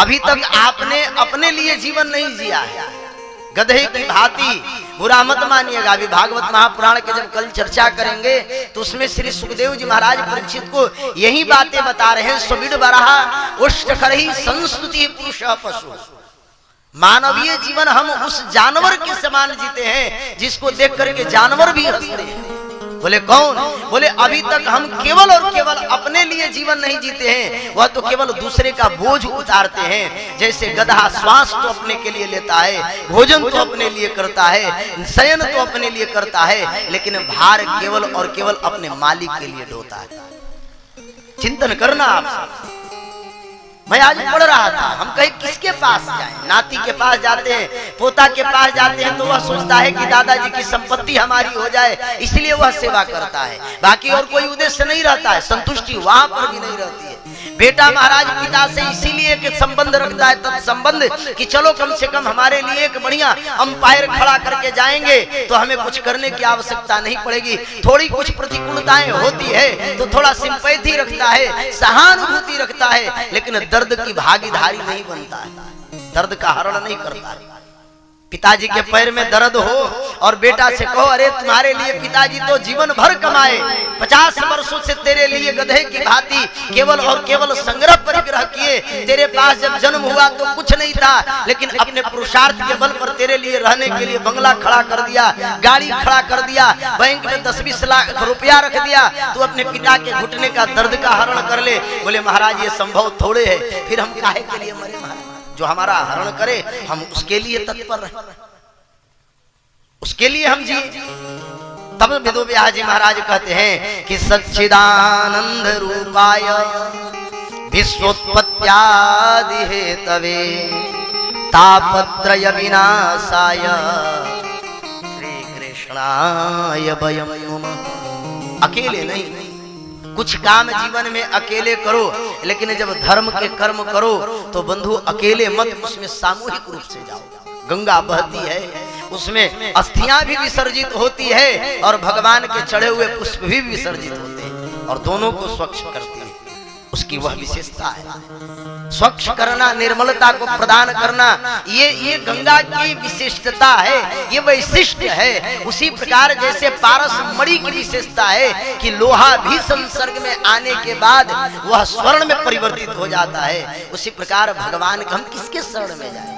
अभी तक आपने अपने लिए जीवन नहीं जिया है, गधे की भांति। बुरा मत मानिएगा, अभी भागवत महापुराण के जब कल चर्चा करेंगे तो उसमें श्री सुखदेव जी महाराज परीक्षित को यही बातें बता रहे हैं। सुबिड बराहा उष्टखरहि संस्तुति पुरुष पशु। मानवीय जीवन हम उस जानवर के समान जीते हैं जिसको देख करके जानवर भी हंसते हैं। बोले कौन? बोले अभी तक हम केवल और केवल अपने लिए जीवन नहीं जीते हैं, वह तो केवल दूसरे का बोझ उतारते हैं। जैसे गधा श्वास तो अपने के लिए लेता है, भोजन तो अपने लिए करता है, शयन तो अपने लिए करता है, लेकिन भार केवल और केवल अपने मालिक के लिए ढोता है। चिंतन करना आप। मैं आज पढ़ रहा था, हम कहीं किसके पास जाएं? नाती के पास जाते हैं, पोता के पास जाते हैं तो वह सोचता है कि दादाजी की संपत्ति हमारी हो जाए, इसलिए वह सेवा करता है। बाकी और कोई उद्देश्य नहीं रहता है, संतुष्टि वहां पर भी नहीं रहती है। बेटा महाराज पिता से इसीलिए एक संबंध रखता है, तत्संबंध, कि चलो कम से कम हमारे लिए एक बढ़िया अंपायर खड़ा करके जाएंगे तो हमें कुछ करने की आवश्यकता नहीं पड़ेगी। थोड़ी कुछ प्रतिकूलताएं होती है तो थोड़ा सिंपैथी रखता है, सहानुभूति रखता है, लेकिन दर्द की भागीदारी नहीं बनता है, दर्द का हरण नहीं करता है। पिताजी के पैर में दर्द हो और बेटा से कहो अरे तुम्हारे लिए पिताजी तो जीवन भर कमाए, 50 वर्षों से तेरे लिए गधे की भांति केवल और केवल संग्रह परिग्रह किए, तेरे पास जब जन्म हुआ तो कुछ नहीं था, लेकिन अपने पुरुषार्थ के बल पर तेरे लिए रहने के लिए बंगला खड़ा कर दिया, गाड़ी खड़ा कर दिया, बैंक में 10-20 लाख रुपया रख दिया, तू अपने पिता के घुटने का दर्द का हरण कर ले। बोले महाराज ये संभव थोड़े है, फिर हम काहे के लिए मरे महाराज? जो हमारा हरण करे हम उसके लिए तत्पर रहे, उसके लिए हम जिए। तब वेदव्यास जी महाराज कहते हैं कि सच्चिदानंद रूपाय विश्वोत्पत्त्यादि हेतवे तापत्रय विनाशाय श्री कृष्णाय वयं नमः। अकेले नहीं, कुछ काम जीवन में अकेले करो, लेकिन जब धर्म के कर्म करो तो बंधु अकेले मत, उसमें सामूहिक रूप से जाओ। गंगा बहती है, उसमें अस्थियां भी विसर्जित होती है और भगवान के चढ़े हुए पुष्प भी विसर्जित होते हैं और दोनों को स्वच्छ करती है। उसकी वह विशेषता है, स्वच्छ करना, निर्मलता को प्रदान करना, ये गंगा की विशिष्टता है, ये वैशिष्ट है। उसी प्रकार जैसे पारस मणि की विशेषता है कि लोहा भी संसर्ग में आने के बाद वह स्वर्ण में परिवर्तित हो जाता है, उसी प्रकार भगवान हम किसके शरण में जाए?